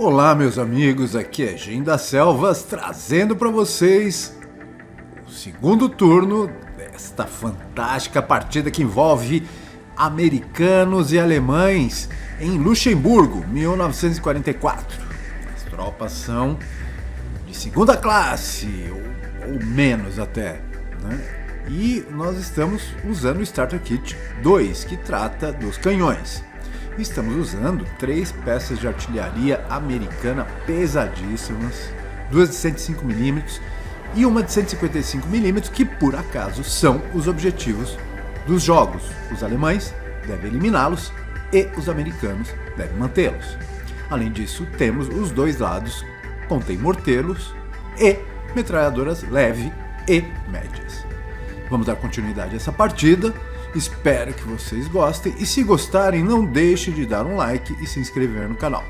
Olá, meus amigos, aqui é Jim das Selvas trazendo para vocês o segundo turno desta fantástica partida que envolve americanos e alemães em Luxemburgo, 1944. As tropas são de segunda classe, ou menos até, né? E nós estamos usando o Starter Kit 2, que trata dos canhões. Estamos usando 3 peças de artilharia americana pesadíssimas, 2 de 105mm e uma de 155mm, que por acaso são os objetivos dos jogos. Os alemães devem eliminá-los e os americanos devem mantê-los. Além disso, temos os dois lados, contém mortelos e metralhadoras leve e médias. Vamos dar continuidade a essa partida. Espero que vocês gostem e se gostarem, não deixe de dar um like e se inscrever no canal.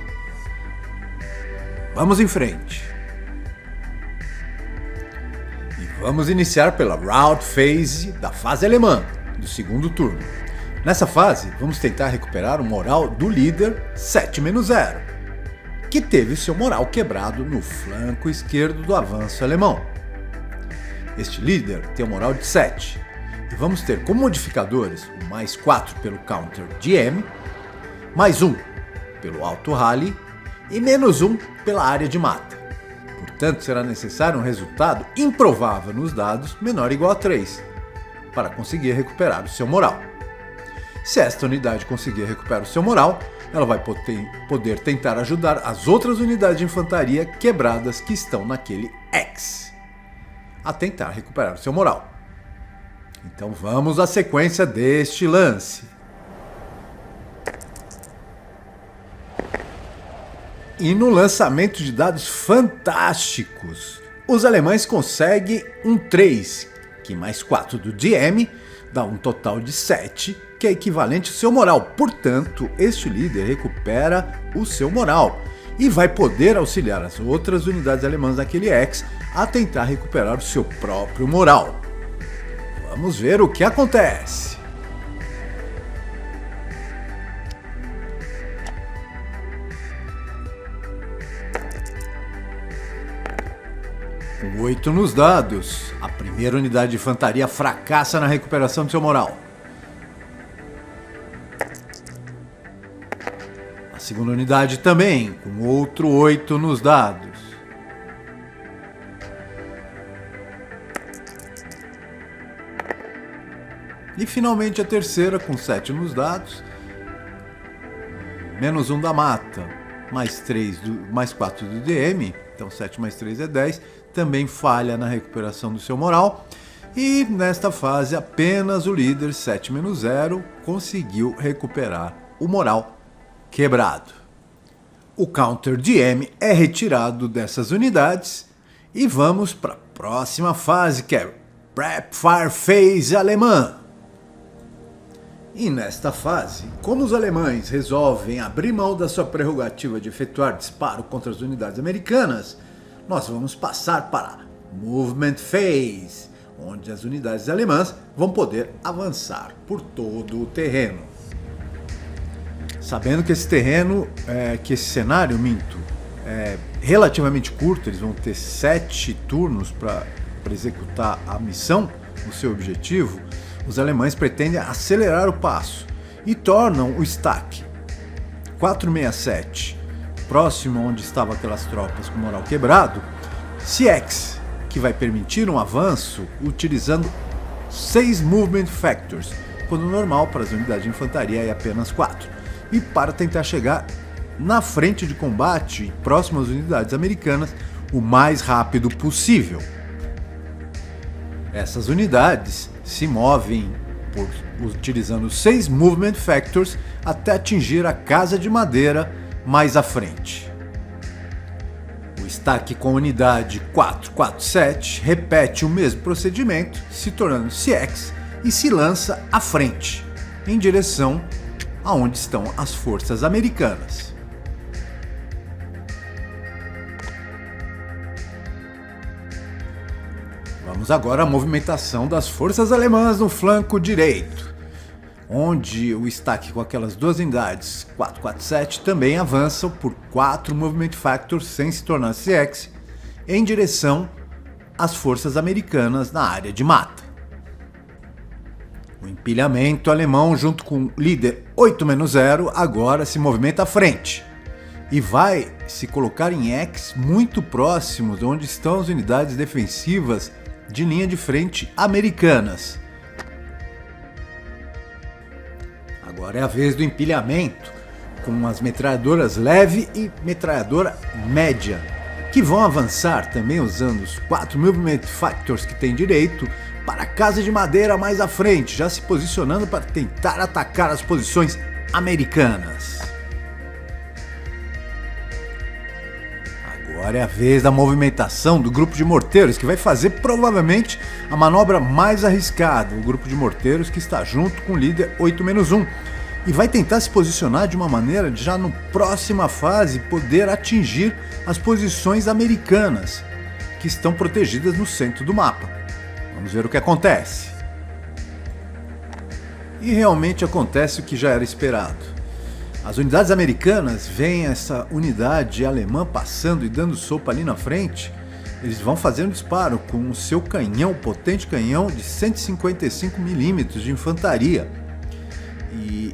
Vamos em frente. E vamos iniciar pela Rout Phase da fase alemã, do segundo turno. Nessa fase, vamos tentar recuperar o moral do líder 7-0, que teve seu moral quebrado no flanco esquerdo do avanço alemão. Este líder tem um moral de 7. E vamos ter como modificadores o mais 4 pelo counter GM, mais 1 pelo alto rally e menos 1 pela área de mata. Portanto, será necessário um resultado improvável nos dados menor ou igual a 3 para conseguir recuperar o seu moral. Se esta unidade conseguir recuperar o seu moral, ela vai poder tentar ajudar as outras unidades de infantaria quebradas que estão naquele X a tentar recuperar o seu moral. Então vamos à sequência deste lance. E no lançamento de dados fantásticos, os alemães conseguem um 3, que mais 4 do DM dá um total de 7, que é equivalente ao seu moral. Portanto, este líder recupera o seu moral e vai poder auxiliar as outras unidades alemãs daquele X a tentar recuperar o seu próprio moral. Vamos ver o que acontece. Com 8 nos dados, a primeira unidade de infantaria fracassa na recuperação do seu moral. A segunda unidade também, com outro 8 nos dados. E finalmente a terceira com 7 nos dados, menos 1 da mata, mais 4 do DM, então 7 mais 3 é 10, também falha na recuperação do seu moral. E nesta fase apenas o líder 7-0 conseguiu recuperar o moral quebrado. O counter DM é retirado dessas unidades e vamos para a próxima fase, que é Prep Fire Phase alemã. E nesta fase, como os alemães resolvem abrir mão da sua prerrogativa de efetuar disparo contra as unidades americanas, nós vamos passar para Movement Phase, onde as unidades alemãs vão poder avançar por todo o terreno. Sabendo que esse cenário é relativamente curto, eles vão ter 7 turnos para executar a missão, o seu objetivo. Os alemães pretendem acelerar o passo e tornam o stack 467, próximo onde estavam aquelas tropas com moral quebrado, CX, que vai permitir um avanço utilizando 6 Movement Factors, quando o normal para as unidades de infantaria é apenas 4, e para tentar chegar na frente de combate, próximo às unidades americanas, o mais rápido possível. Essas unidades se movem utilizando 6 Movement Factors até atingir a casa de madeira mais à frente. O stack com a unidade 447 repete o mesmo procedimento, se tornando CX e se lança à frente, em direção aonde estão as forças americanas. Vamos agora à movimentação das forças alemãs no flanco direito, onde o stack com aquelas duas unidades 447 também avançam por 4 Movement Factors sem se tornar CX em direção às forças americanas na área de mata. O empilhamento alemão junto com o líder 8-0 agora se movimenta à frente e vai se colocar em X muito próximo de onde estão as unidades defensivas de linha de frente americanas. Agora é a vez do empilhamento com as metralhadoras leve e metralhadora média, que vão avançar também usando os 4 Movement Factors que tem direito para a casa de madeira mais à frente, já se posicionando para tentar atacar as posições americanas. Agora é a vez da movimentação do grupo de morteiros, que vai fazer provavelmente a manobra mais arriscada, o grupo de morteiros que está junto com o líder 8-1 e vai tentar se posicionar de uma maneira de já na próxima fase poder atingir as posições americanas que estão protegidas no centro do mapa. Vamos ver o que acontece. E realmente acontece o que já era esperado. As unidades americanas veem essa unidade alemã passando e dando sopa ali na frente. Eles vão fazer um disparo com o seu canhão, potente canhão de 155mm de infantaria.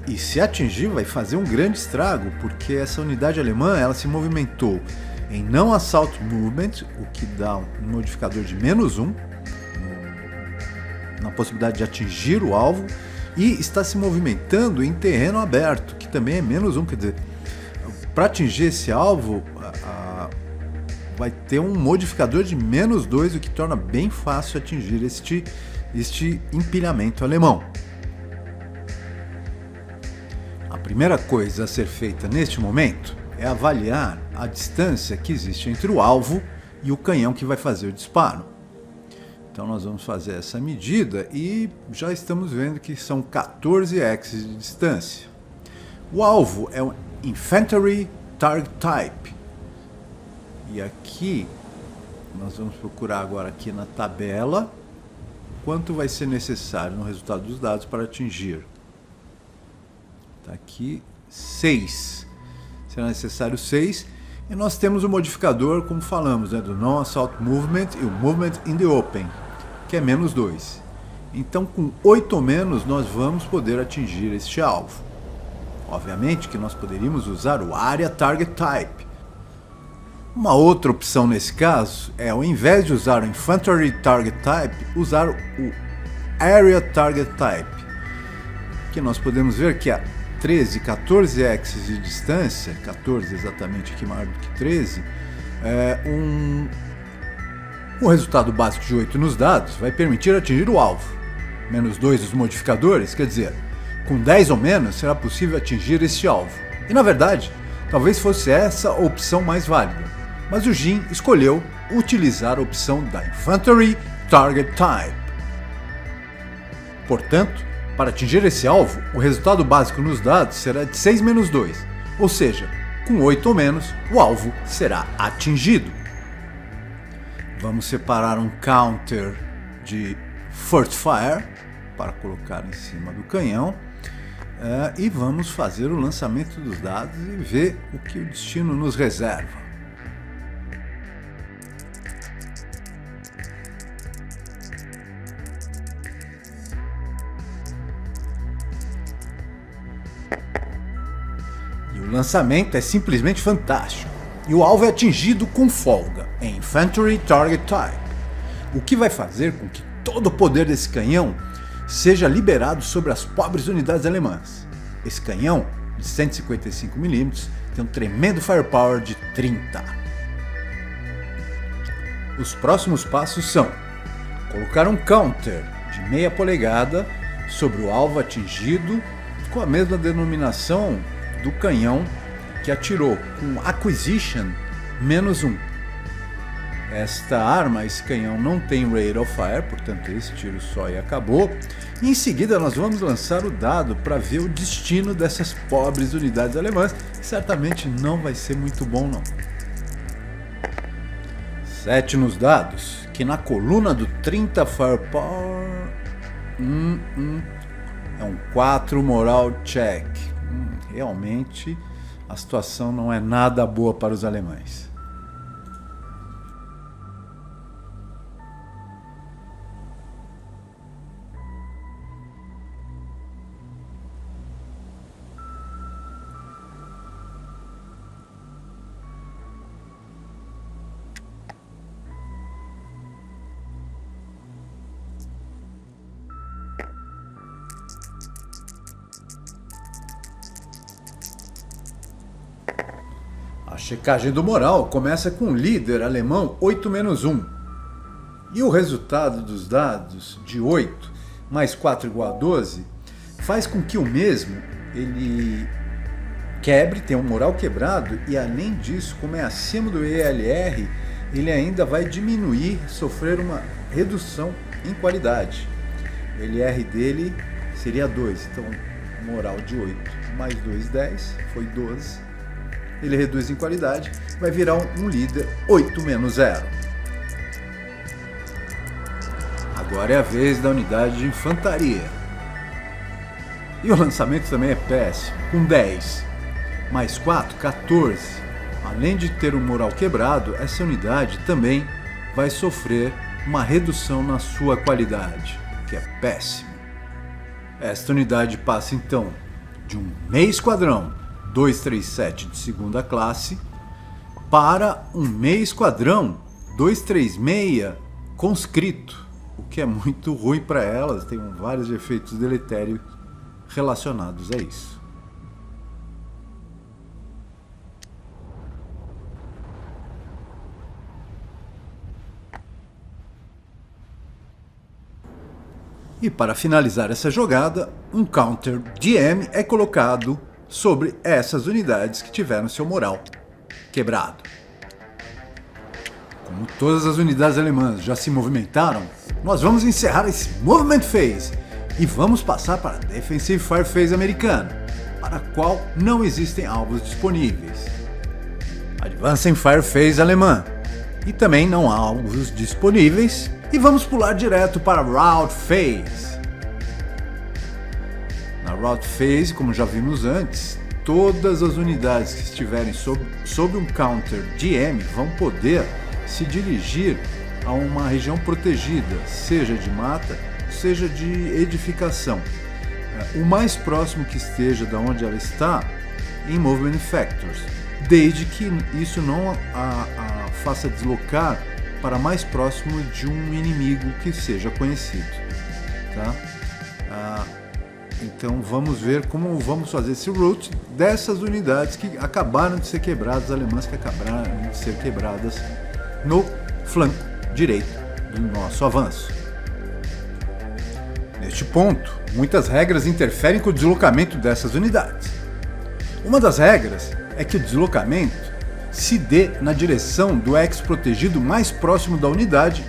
E se atingir vai fazer um grande estrago, porque essa unidade alemã ela se movimentou em não assault movement, o que dá um modificador de -1 na possibilidade de atingir o alvo, e está se movimentando em terreno aberto, que também é -1, quer dizer, para atingir esse alvo vai ter um modificador de -2, o que torna bem fácil atingir este empilhamento alemão. A primeira coisa a ser feita neste momento é avaliar a distância que existe entre o alvo e o canhão que vai fazer o disparo. Então nós vamos fazer essa medida e já estamos vendo que são 14 x de distância. O alvo é um Infantry Target Type. E aqui nós vamos procurar agora aqui na tabela quanto vai ser necessário no resultado dos dados para atingir. Está aqui 6. Será necessário 6. E nós temos o modificador, como falamos, do Non-Assault Movement e o Movement in the Open, que é -2. Então, com 8 ou menos, nós vamos poder atingir este alvo. Obviamente que nós poderíamos usar o Area Target Type. Uma outra opção nesse caso é, ao invés de usar o Infantry Target Type, usar o Area Target Type, que nós podemos ver que a 13, 14 x de distância, 14 exatamente aqui maior do que 13, o resultado básico de 8 nos dados vai permitir atingir o alvo. -2 dos modificadores, quer dizer, com 10 ou menos será possível atingir este alvo. E na verdade, talvez fosse essa a opção mais válida, mas o Jin escolheu utilizar a opção da Infantry Target Type. Portanto, para atingir esse alvo, o resultado básico nos dados será de 6-2, ou seja, com 8 ou menos, o alvo será atingido. Vamos separar um counter de First Fire para colocar em cima do canhão e vamos fazer o lançamento dos dados e ver o que o destino nos reserva. O lançamento é simplesmente fantástico e o alvo é atingido com folga em Infantry Target Type, o que vai fazer com que todo o poder desse canhão seja liberado sobre as pobres unidades alemãs. Esse canhão de 155mm tem um tremendo firepower de 30. Os próximos passos são colocar um counter de meia polegada sobre o alvo atingido com a mesma denominação do canhão que atirou, com Acquisition -1. Esta arma, esse canhão não tem Rate of Fire, portanto esse tiro só e acabou. E em seguida nós vamos lançar o dado para ver o destino dessas pobres unidades alemãs, que certamente não vai ser muito bom não. 7 nos dados, que na coluna do 30 Firepower É um 4 moral check. Realmente a situação não é nada boa para os alemães. A checagem do moral começa com o líder alemão 8-1. E o resultado dos dados de 8 mais 4 igual a 12 faz com que o mesmo ele quebre, tenha um moral quebrado, e além disso, como é acima do ELR, ele ainda vai diminuir, sofrer uma redução em qualidade. O ELR dele seria 2, então moral de 8 mais 2, 10, foi 12. Ele reduz em qualidade, vai virar um líder 8-0. Agora é a vez da unidade de infantaria. E o lançamento também é péssimo, com 10 mais 4, 14. Além de ter um moral quebrado, essa unidade também vai sofrer uma redução na sua qualidade, que é péssimo. Esta unidade passa então de um meio esquadrão 237 de segunda classe para um meio esquadrão 236 conscrito, o que é muito ruim para elas, tem vários efeitos deletérios relacionados a isso. E para finalizar essa jogada, um counter DM é colocado sobre essas unidades que tiveram seu moral quebrado. Como todas as unidades alemãs já se movimentaram, nós vamos encerrar esse Movement Phase e vamos passar para a Defensive Fire Phase americana, para a qual não existem alvos disponíveis. Advancing Fire Phase alemã, e também não há alvos disponíveis, e vamos pular direto para a Rout Phase. Na Rout Phase, como já vimos antes, todas as unidades que estiverem sob um counter DM vão poder se dirigir a uma região protegida, seja de mata, seja de edificação. O mais próximo que esteja da onde ela está em Movement Factors, desde que isso não a faça deslocar para mais próximo de um inimigo que seja conhecido. Tá? Então vamos ver como vamos fazer esse route dessas unidades que acabaram de ser quebradas, alemãs que acabaram de ser quebradas no flanco direito do nosso avanço. Neste ponto, muitas regras interferem com o deslocamento dessas unidades. Uma das regras é que o deslocamento se dê na direção do X protegido mais próximo da unidade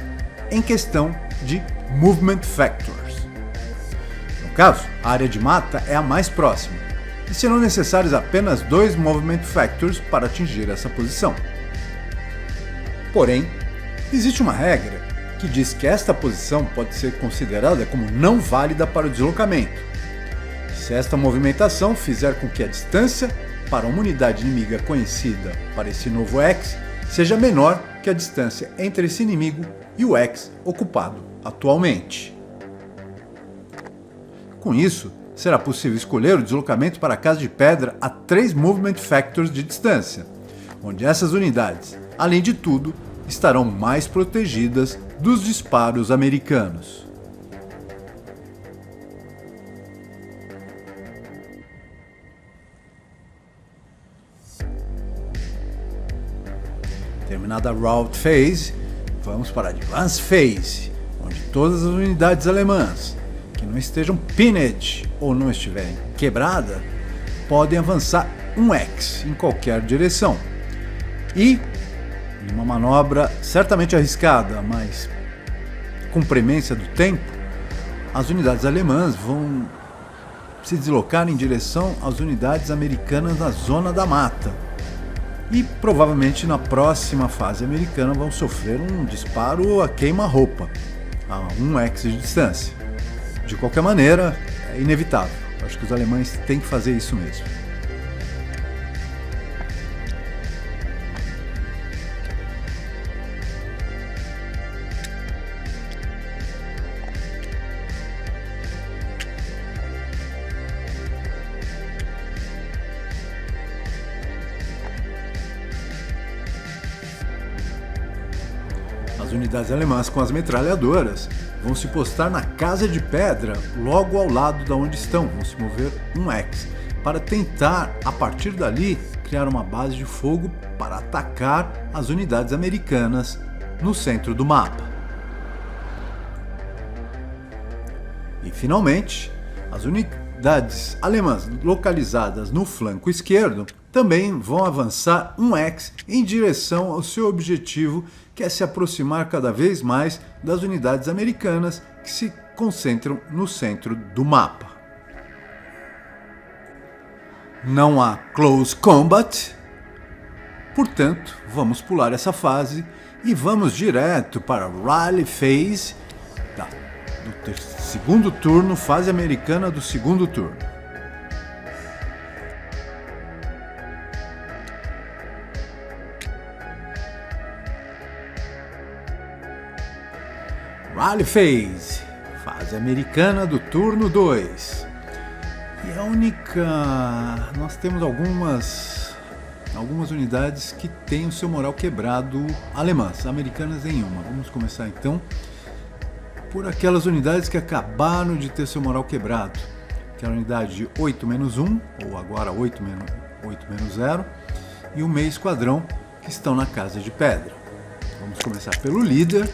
em questão de Movement Factors. No caso, a área de mata é a mais próxima, e serão necessários apenas 2 Movement Factors para atingir essa posição. Porém, existe uma regra que diz que esta posição pode ser considerada como não válida para o deslocamento, se esta movimentação fizer com que a distância para uma unidade inimiga conhecida para esse novo X seja menor que a distância entre esse inimigo e o X ocupado atualmente. Com isso, será possível escolher o deslocamento para a Casa de Pedra a 3 Movement Factors de distância, onde essas unidades, além de tudo, estarão mais protegidas dos disparos americanos. Terminada a Rout Phase, vamos para a Advance Phase, onde todas as unidades alemãs que não estejam pinned ou não estiverem quebradas podem avançar um X em qualquer direção. E, numa manobra certamente arriscada, mas com premência do tempo, as unidades alemãs vão se deslocar em direção às unidades americanas na zona da mata. E provavelmente na próxima fase americana vão sofrer um disparo a queima-roupa, a 1 X de distância. De qualquer maneira, é inevitável. Acho que os alemães têm que fazer isso mesmo. As unidades alemãs com as metralhadoras vão se postar na Casa de Pedra, logo ao lado de onde estão, vão se mover um X, para tentar, a partir dali, criar uma base de fogo para atacar as unidades americanas no centro do mapa. E finalmente, as unidades alemãs localizadas no flanco esquerdo também vão avançar um X em direção ao seu objetivo, que é se aproximar cada vez mais das unidades americanas que se concentram no centro do mapa. Não há close combat, portanto, vamos pular essa fase e vamos direto para Rally Phase do segundo turno, fase americana do segundo turno. Rally Phase, fase americana do turno 2. E a única... Nós temos algumas unidades que têm o seu moral quebrado alemãs, americanas nenhuma. Vamos começar então por aquelas unidades que acabaram de ter seu moral quebrado. Aquela unidade 8-1, ou agora 8-0, e o meio esquadrão que estão na Casa de Pedra. Vamos começar pelo líder.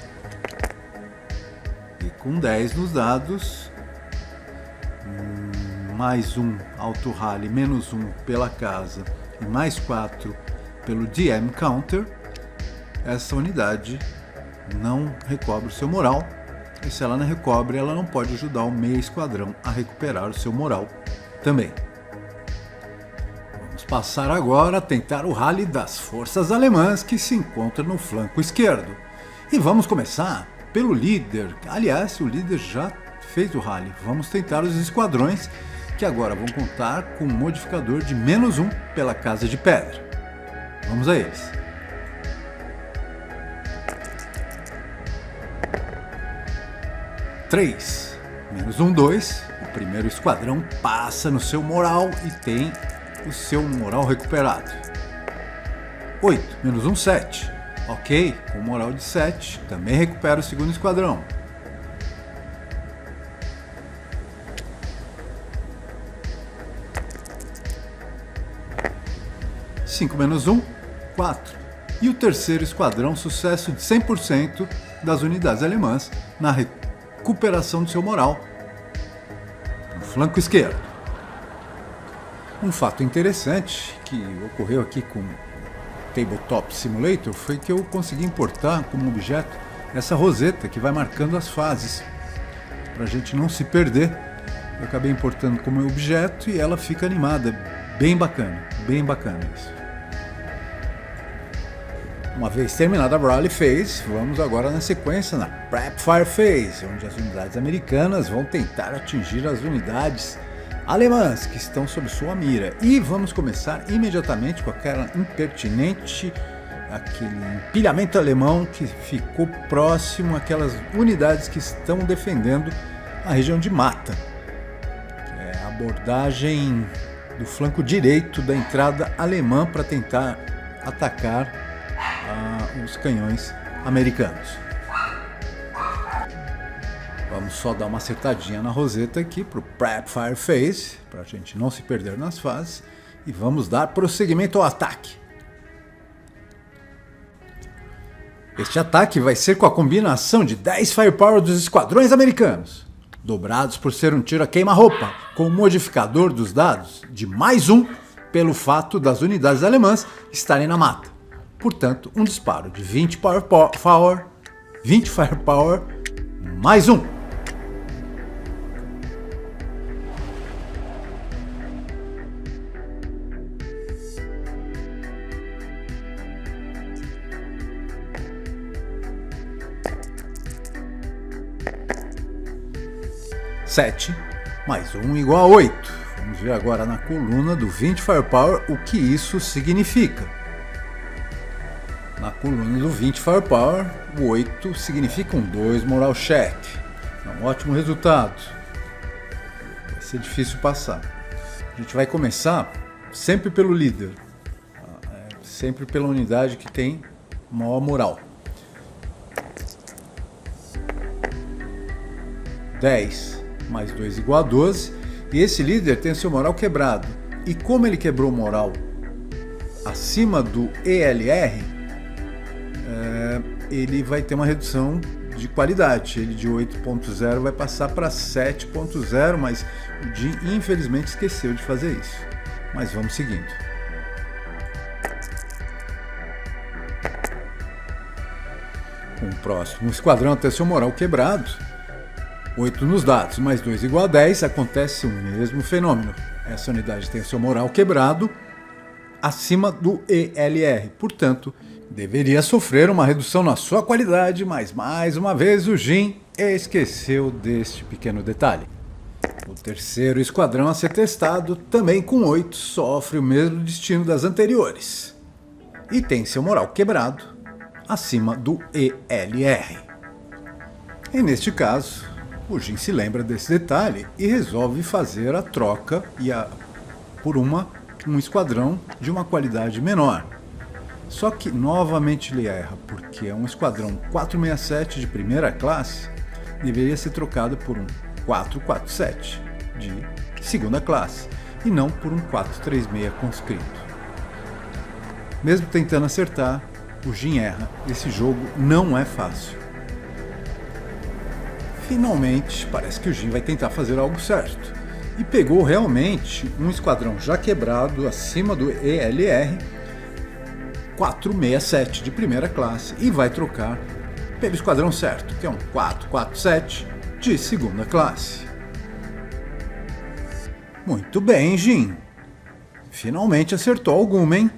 E com 10 nos dados, mais um Auto Rally, menos 1 pela casa e mais 4 pelo DM Counter, essa unidade não recobre o seu moral. E se ela não recobre, ela não pode ajudar o meio esquadrão a recuperar o seu moral também. Vamos passar agora a tentar o rally das forças alemãs que se encontram no flanco esquerdo. E vamos começar pelo líder. Aliás, o líder já fez o rally. Vamos tentar os esquadrões, que agora vão contar com um modificador de menos 1 pela Casa de Pedra. Vamos a eles. Três, menos 1, 2. O primeiro esquadrão passa no seu moral e tem o seu moral recuperado. 8, menos 1, 7. Ok, com moral de 7, também recupera o segundo esquadrão. Cinco menos 1, 4. E o terceiro esquadrão, sucesso de 100% das unidades alemãs na recuperação do seu moral no flanco esquerdo. Um fato interessante que ocorreu aqui com Tabletop Simulator foi que eu consegui importar como objeto essa roseta que vai marcando as fases, para a gente não se perder. Eu acabei importando como objeto e ela fica animada, bem bacana isso. Uma vez terminada a Rally Phase, vamos agora na sequência na Prep Fire Phase, onde as unidades americanas vão tentar atingir as unidades alemãs que estão sob sua mira. E vamos começar imediatamente com aquele empilhamento alemão que ficou próximo àquelas unidades que estão defendendo a região de Mata, que é a abordagem do flanco direito da entrada alemã para tentar atacar os canhões americanos. Vamos só dar uma acertadinha na roseta aqui para o Prep Fire Phase, para a gente não se perder nas fases, e vamos dar prosseguimento ao ataque. Este ataque vai ser com a combinação de 10 Firepower dos esquadrões americanos, dobrados por ser um tiro a queima-roupa, com o modificador dos dados de mais 1 pelo fato das unidades alemãs estarem na mata. Portanto, um disparo de 20 Firepower mais 1. Sete, Mais 1 igual a 8. Vamos ver agora na coluna do 20 Firepower o que isso significa. Na coluna do 20 Firepower, o 8 significa um 2 Moral Check. É um ótimo resultado. Vai ser difícil passar. A gente vai começar sempre pelo líder. Sempre pela unidade que tem maior moral. 10 mais 2 igual a 12. E esse líder tem seu moral quebrado. E como ele quebrou o moral acima do ELR, ele vai ter uma redução de qualidade. Ele de 8.0 vai passar para 7.0, mas o Jim infelizmente esqueceu de fazer isso. Mas vamos seguindo. Com o próximo esquadrão ter seu moral quebrado, 8 nos dados, mais 2 igual a 10, acontece o mesmo fenômeno. Essa unidade tem seu moral quebrado acima do ELR, portanto, deveria sofrer uma redução na sua qualidade, mas mais uma vez o Jim esqueceu deste pequeno detalhe. O terceiro esquadrão a ser testado, também com 8, sofre o mesmo destino das anteriores e tem seu moral quebrado acima do ELR. E neste caso, o Jim se lembra desse detalhe e resolve fazer a troca por um esquadrão de uma qualidade menor. Só que novamente ele erra, porque é um esquadrão 467 de primeira classe, deveria ser trocado por um 447 de segunda classe e não por um 436 conscrito. Mesmo tentando acertar, o Jim erra. Esse jogo não é fácil. Finalmente, parece que o Jim vai tentar fazer algo certo. E pegou realmente um esquadrão já quebrado acima do ELR 467 de primeira classe e vai trocar pelo esquadrão certo, que é um 447 de segunda classe. Muito bem, Jim. Finalmente acertou alguma, hein?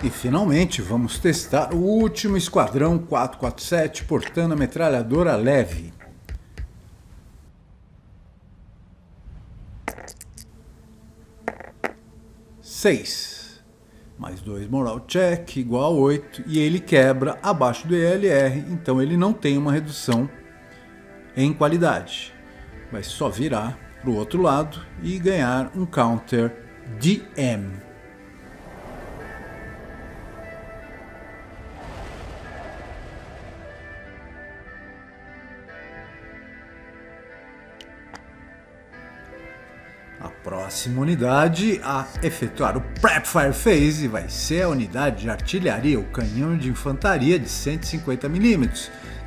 E finalmente vamos testar o último esquadrão 447 portando a metralhadora leve. Seis mais 2 moral check igual a 8 e ele quebra abaixo do ELR, então ele não tem uma redução em qualidade. Vai só virar para o outro lado e ganhar um counter DM. A próxima unidade a efetuar o Prep Fire Phase vai ser a unidade de artilharia, o canhão de infantaria de 150 mm,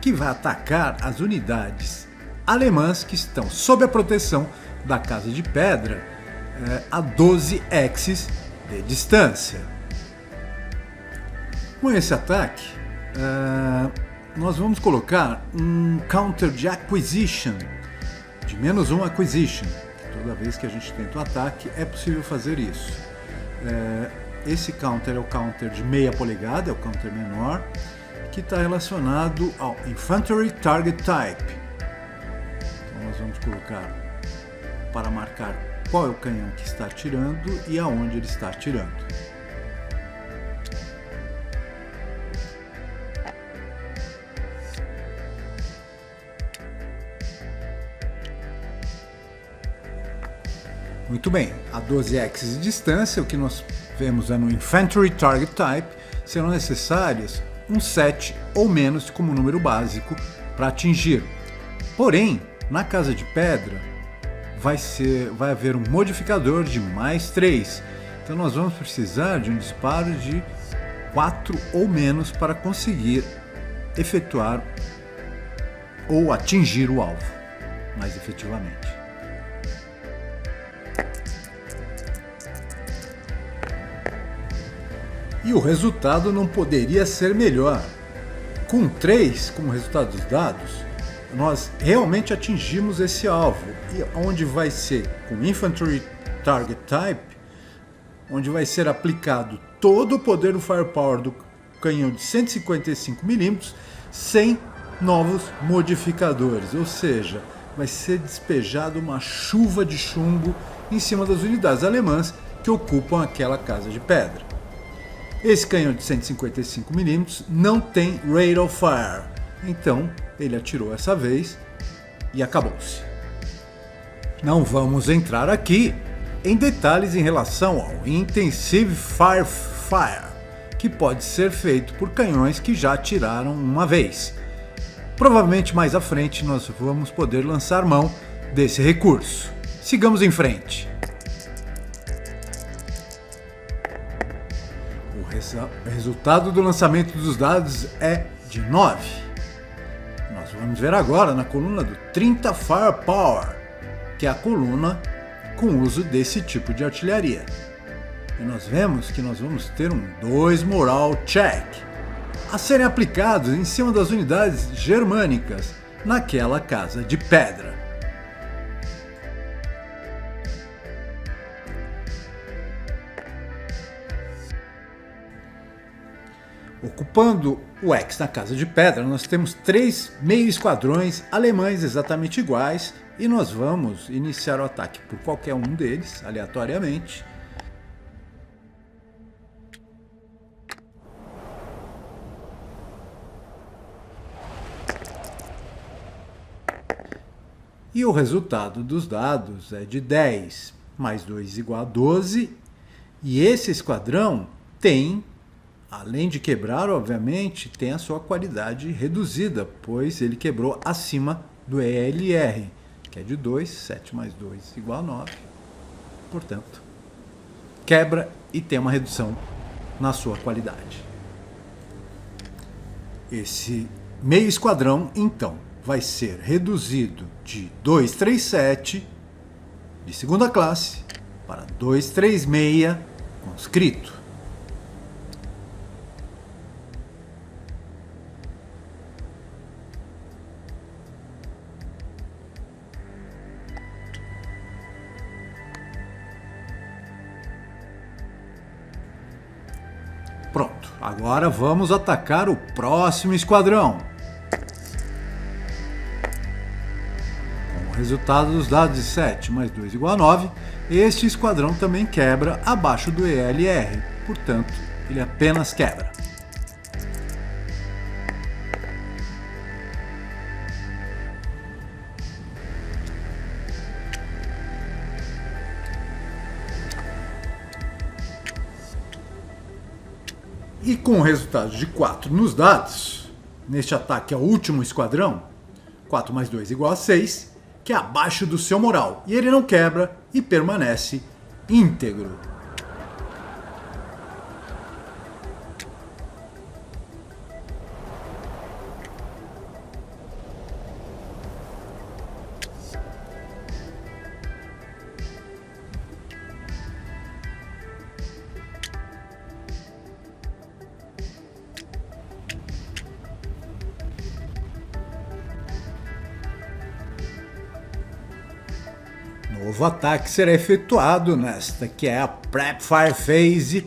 que vai atacar as unidades alemãs que estão sob a proteção da Casa de Pedra a 12 axes de distância. Com esse ataque, nós vamos colocar um counter de acquisition, de -1 acquisition. Toda vez que a gente tenta um ataque, é possível fazer isso. Esse counter é o counter de meia polegada, é o counter menor, que está relacionado ao Infantry Target Type. Então nós vamos colocar para marcar qual é o canhão que está atirando e aonde ele está atirando. Muito bem, a 12 axes de distância, o que nós vemos no Infantry Target Type, serão necessários um 7 ou menos como número básico para atingir. Porém, na Casa de Pedra vai haver um modificador de +3, então nós vamos precisar de um disparo de 4 ou menos para conseguir efetuar ou atingir o alvo mais efetivamente. E o resultado não poderia ser melhor. Com 3 como resultado dos dados, nós realmente atingimos esse alvo, e onde vai ser com Infantry Target Type, onde vai ser aplicado todo o poder do Firepower do canhão de 155mm sem novos modificadores, ou seja, vai ser despejado uma chuva de chumbo em cima das unidades alemãs que ocupam aquela casa de pedra. Esse canhão de 155mm não tem Rate of Fire, então ele atirou essa vez e acabou-se. Não vamos entrar aqui em detalhes em relação ao Intensive Fire, que pode ser feito por canhões que já atiraram uma vez. Provavelmente mais à frente nós vamos poder lançar mão desse recurso. Sigamos em frente. O resultado do lançamento dos dados é de 9. Nós vamos ver agora na coluna do 30 Firepower, que é a coluna com uso desse tipo de artilharia. E nós vemos que nós vamos ter um 2 Moral Check a serem aplicados em cima das unidades germânicas naquela casa de pedra. Ocupando o X na casa de pedra, nós temos 3 meio esquadrões alemães exatamente iguais e nós vamos iniciar o ataque por qualquer um deles, aleatoriamente. E o resultado dos dados é de 10 mais 2 igual a 12. E esse esquadrão tem, além de quebrar, obviamente, tem a sua qualidade reduzida, pois ele quebrou acima do ELR, que é de 2, 7 mais 2 igual a 9. Portanto, quebra e tem uma redução na sua qualidade. Esse meio esquadrão, então, vai ser reduzido de 237 de segunda classe para 236 conscrito. Pronto, agora vamos atacar o próximo esquadrão. Com o resultado dos dados de 7 mais 2 igual a 9, este esquadrão também quebra abaixo do ELR, portanto, ele apenas quebra. E com o resultado de 4 nos dados, neste ataque ao último esquadrão, 4 mais 2 igual a 6, que é abaixo do seu moral. E ele não quebra e permanece íntegro. Novo ataque será efetuado nesta que é a Prep Fire Phase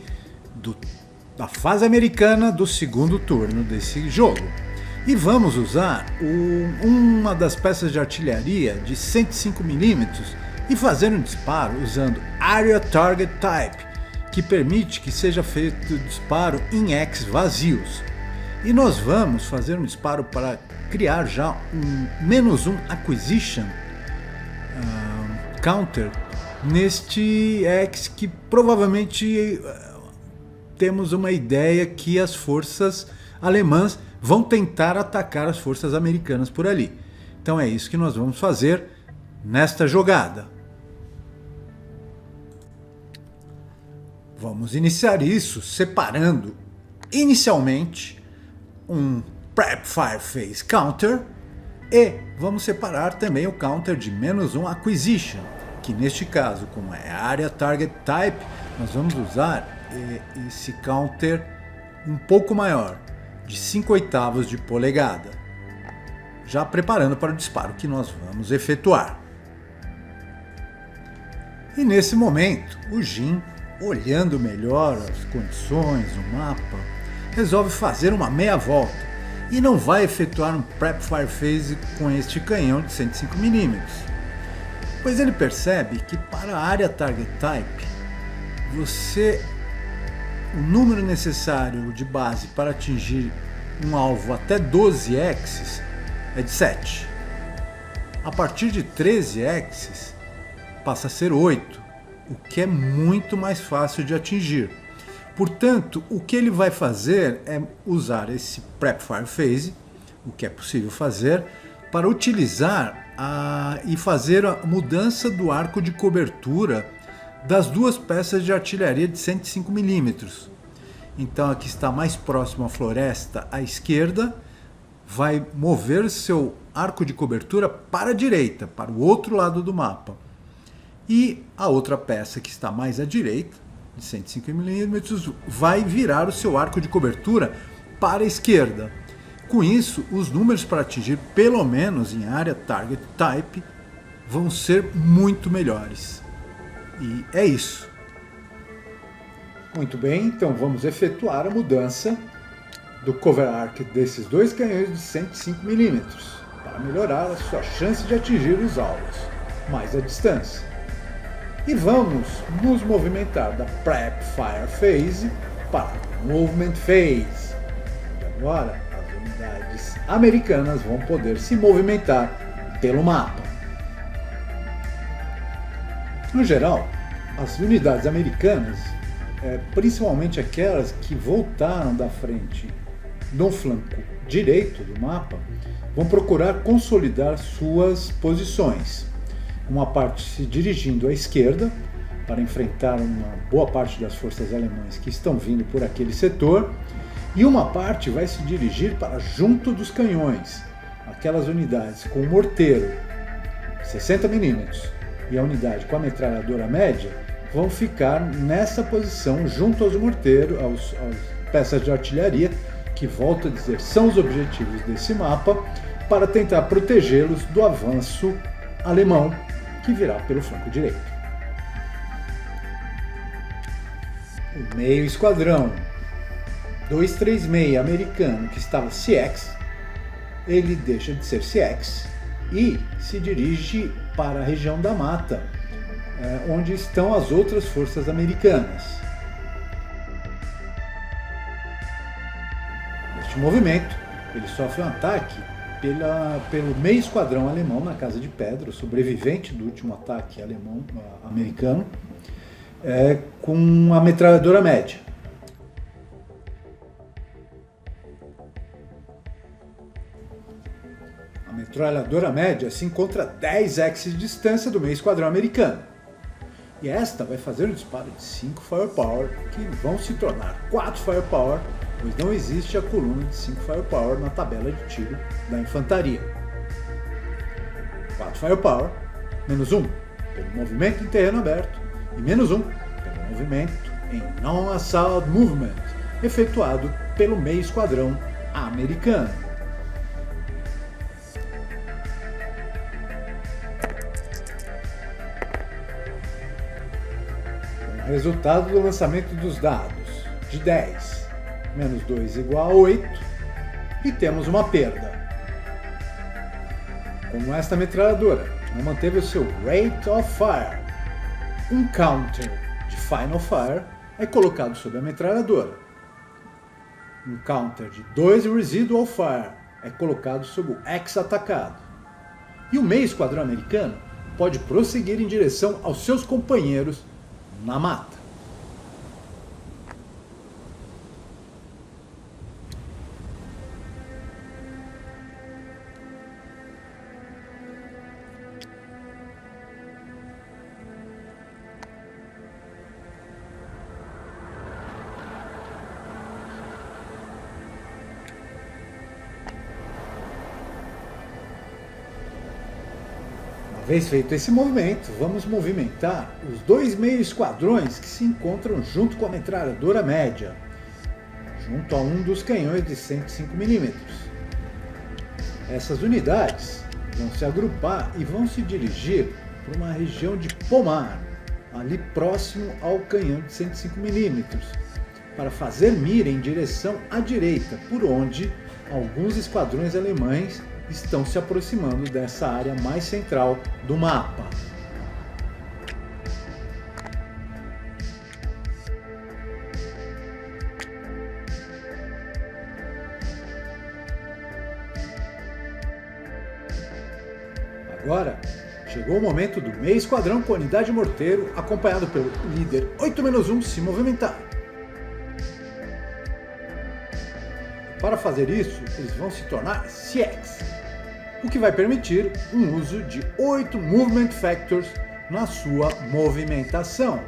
da fase americana do segundo turno desse jogo. E vamos usar uma das peças de artilharia de 105mm e fazer um disparo usando Area Target Type, que permite que seja feito disparo em X vazios. E nós vamos fazer um disparo para criar já um -1 Acquisition counter neste X, que provavelmente temos uma ideia que as forças alemãs vão tentar atacar as forças americanas por ali. Então é isso que nós vamos fazer nesta jogada. Vamos iniciar isso separando inicialmente um Prep Fire Phase Counter e vamos separar também o counter de -1 Acquisition. que neste caso, como é Area Target Type, nós vamos usar esse counter um pouco maior, de 5/8 de polegada, já preparando para o disparo que nós vamos efetuar. E nesse momento, o Jin, olhando melhor as condições, o mapa, resolve fazer uma meia volta e não vai efetuar um Prep Fire Phase com este canhão de 105mm, pois ele percebe que para a Area Target Type, o número necessário de base para atingir um alvo até 12 hexes é de 7. A partir de 13 hexes passa a ser 8, o que é muito mais fácil de atingir. Portanto, o que ele vai fazer é usar esse Prep Fire Phase, o que é possível fazer, para utilizar e fazer a mudança do arco de cobertura das duas peças de artilharia de 105mm. Então aqui está mais próximo à floresta à esquerda, vai mover seu arco de cobertura para a direita, para o outro lado do mapa. E a outra peça que está mais à direita, de 105mm, vai virar o seu arco de cobertura para a esquerda. Com isso, os números para atingir, pelo menos em área Target Type, vão ser muito melhores. E é isso. Muito bem, então vamos efetuar a mudança do cover arc desses dois canhões de 105mm para melhorar a sua chance de atingir os alvos mais à distância. E vamos nos movimentar da Prep Fire Phase para Movement Phase. E agora as unidades americanas vão poder se movimentar pelo mapa. No geral, as unidades americanas, principalmente aquelas que voltaram da frente no flanco direito do mapa, vão procurar consolidar suas posições. Uma parte se dirigindo à esquerda para enfrentar uma boa parte das forças alemãs que estão vindo por aquele setor, e uma parte vai se dirigir para junto dos canhões, aquelas unidades com o morteiro 60mm e a unidade com a metralhadora média vão ficar nessa posição junto aos morteiros, às peças de artilharia, que, volto a dizer, são os objetivos desse mapa, para tentar protegê-los do avanço alemão que virá pelo flanco direito. O meio esquadrão 236 americano, que estava CX, ele deixa de ser CX e se dirige para a região da mata, onde estão as outras forças americanas. Neste movimento, ele sofre um ataque pelo meio esquadrão alemão na Casa de Pedra, o sobrevivente do último ataque americano, com a metralhadora média. A metralhadora média se encontra a 10 hexes de distância do meio esquadrão americano. E esta vai fazer um disparo de 5 Firepower, que vão se tornar 4 Firepower, pois não existe a coluna de 5 Firepower na tabela de tiro da infantaria. 4 Firepower, menos 1 pelo movimento em terreno aberto e menos 1 pelo movimento em Non-Assault Movement, efetuado pelo meio esquadrão americano. O resultado do lançamento dos dados de 10 menos 2 igual a 8, e temos uma perda. Como esta metralhadora não manteve o seu Rate of Fire, um counter de Final Fire é colocado sobre a metralhadora. Um counter de 2 Residual Fire é colocado sobre o X atacado. E o meio esquadrão americano pode prosseguir em direção aos seus companheiros na mata. Uma vez feito esse movimento, vamos movimentar os dois meio esquadrões que se encontram junto com a metralhadora média, junto a um dos canhões de 105mm. Essas unidades vão se agrupar e vão se dirigir para uma região de pomar, ali próximo ao canhão de 105mm, para fazer mira em direção à direita, por onde alguns esquadrões alemães estão se aproximando dessa área mais central do mapa. Agora, chegou o momento do meio esquadrão com a unidade morteiro, acompanhado pelo líder 8-1 se movimentar. Para fazer isso, eles vão se tornar CX, o que vai permitir um uso de 8 Movement Factors na sua movimentação.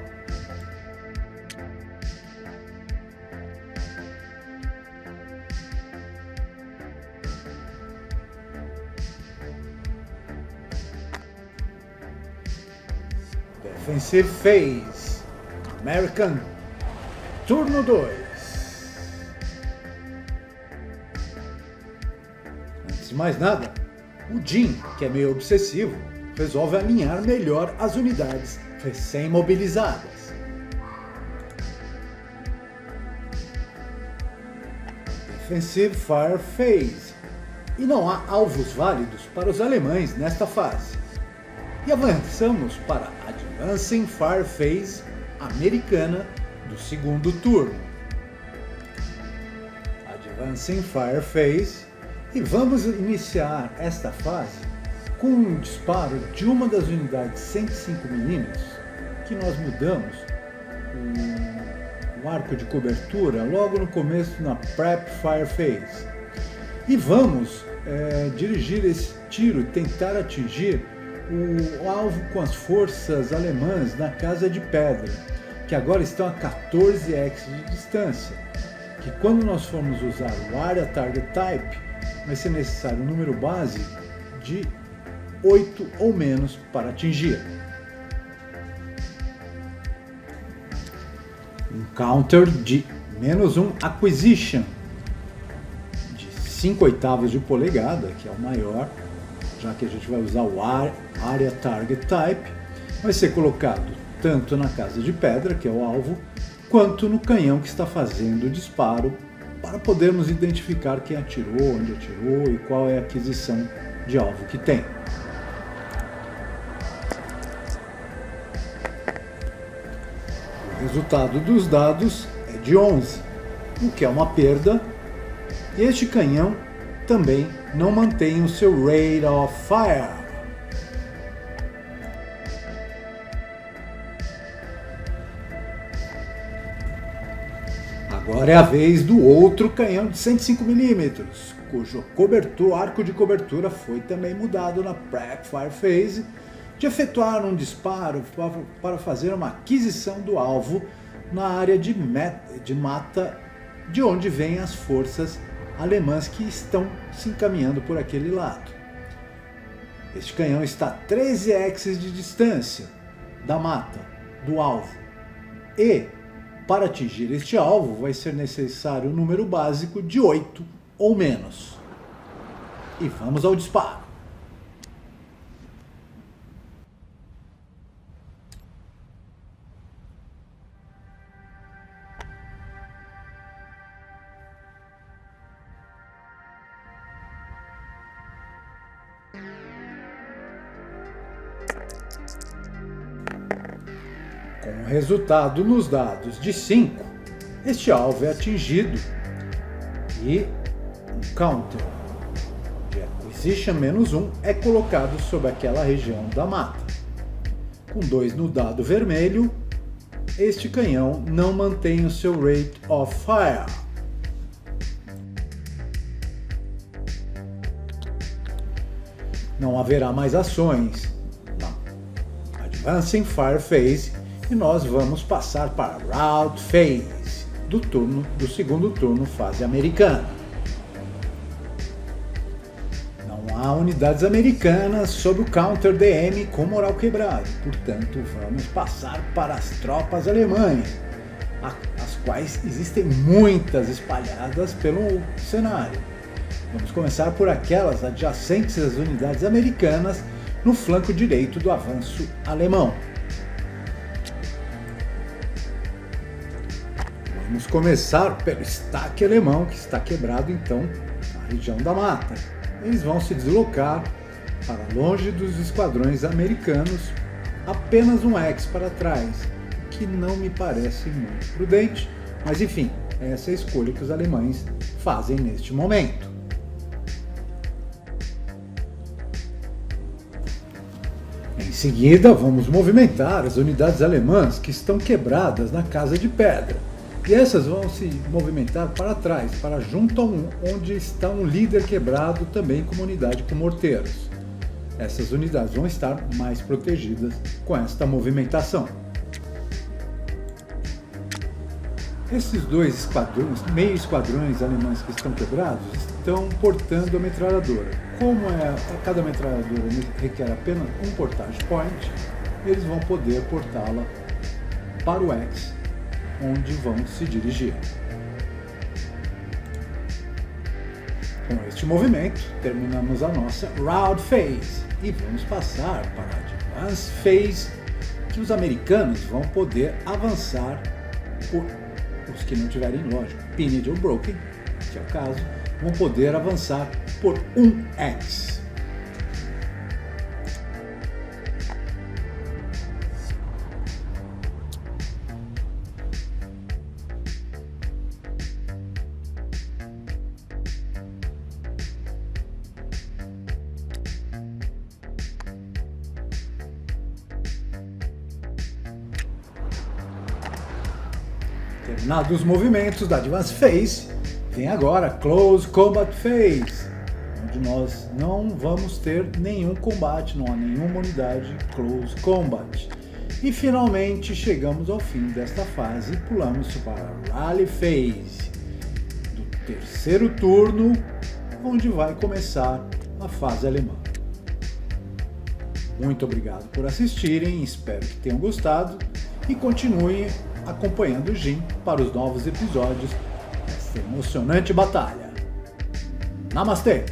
Defensive Phase, American, turno 2. Antes de mais nada, o Jim, que é meio obsessivo, resolve alinhar melhor as unidades recém-mobilizadas. Defensive Fire Phase, e não há alvos válidos para os alemães nesta fase. E avançamos para Advancing Fire Phase americana do segundo turno. Advancing Fire Phase, e vamos iniciar esta fase com um disparo de uma das unidades 105mm que nós mudamos o arco de cobertura logo no começo na Prep Fire Phase. E vamos dirigir esse tiro e tentar atingir o alvo com as forças alemãs na Casa de Pedra, que agora estão a 14x de distância, que quando nós formos usar o Area Target Type, vai ser necessário um número base de 8 ou menos para atingir. Um counter de -1 Acquisition, de 5/8 de polegada, que é o maior, já que a gente vai usar o Area Target Type, vai ser colocado tanto na Casa de Pedra, que é o alvo, quanto no canhão que está fazendo o disparo, para podermos identificar quem atirou, onde atirou e qual é a aquisição de alvo que tem. O resultado dos dados é de 11, o que é uma perda, e este canhão também não mantém o seu Rate of Fire. Agora é a vez do outro canhão de 105mm, cujo arco de cobertura foi também mudado na Prep Fire Phase, de efetuar um disparo para fazer uma aquisição do alvo na área de mata de onde vêm as forças alemãs que estão se encaminhando por aquele lado. Este canhão está a 13x de distância da mata, do alvo, e para atingir este alvo vai ser necessário um número básico de 8 ou menos. E vamos ao disparo. Com o resultado nos dados de 5, este alvo é atingido e um counter de Acquisition -1 é colocado sobre aquela região da mata. Com 2 no dado vermelho, este canhão não mantém o seu Rate of Fire. Não haverá mais ações na Advancing Fire Phase e nós vamos passar para Rout Phase do segundo turno, fase americana. Não há unidades americanas sob o counter DM com moral quebrado. Portanto, vamos passar para as tropas alemãs, as quais existem muitas espalhadas pelo cenário. Vamos começar por aquelas adjacentes às unidades americanas no flanco direito do avanço alemão. Vamos começar pelo estaque alemão, que está quebrado então na região da mata. Eles vão se deslocar para longe dos esquadrões americanos, apenas um X para trás, que não me parece muito prudente, mas enfim, essa é a escolha que os alemães fazem neste momento. Em seguida, vamos movimentar as unidades alemãs que estão quebradas na Casa de Pedra. E essas vão se movimentar para trás, para junto onde está um líder quebrado também com uma unidade com morteiros. Essas unidades vão estar mais protegidas com esta movimentação. Esses dois esquadrões, meio esquadrões alemães que estão quebrados, estão portando a metralhadora. Como cada metralhadora requer apenas um portage point, eles vão poder portá-la para o X, onde vão se dirigir. Com este movimento, terminamos a nossa Rout Phase e vamos passar para a Advance Phase, que os americanos vão poder avançar por os que não tiverem, lógico, pinned ou broken, que é o caso, vão poder avançar por um X. Terminados os movimentos da Advance Phase, vem agora a Close Combat Phase, onde nós não vamos ter nenhum combate, não há nenhuma unidade Close Combat. E finalmente chegamos ao fim desta fase e pulamos para a Rally Phase, do terceiro turno, onde vai começar a fase alemã. Muito obrigado por assistirem, espero que tenham gostado e continuem acompanhando o Jim para os novos episódios dessa emocionante batalha. Namastê!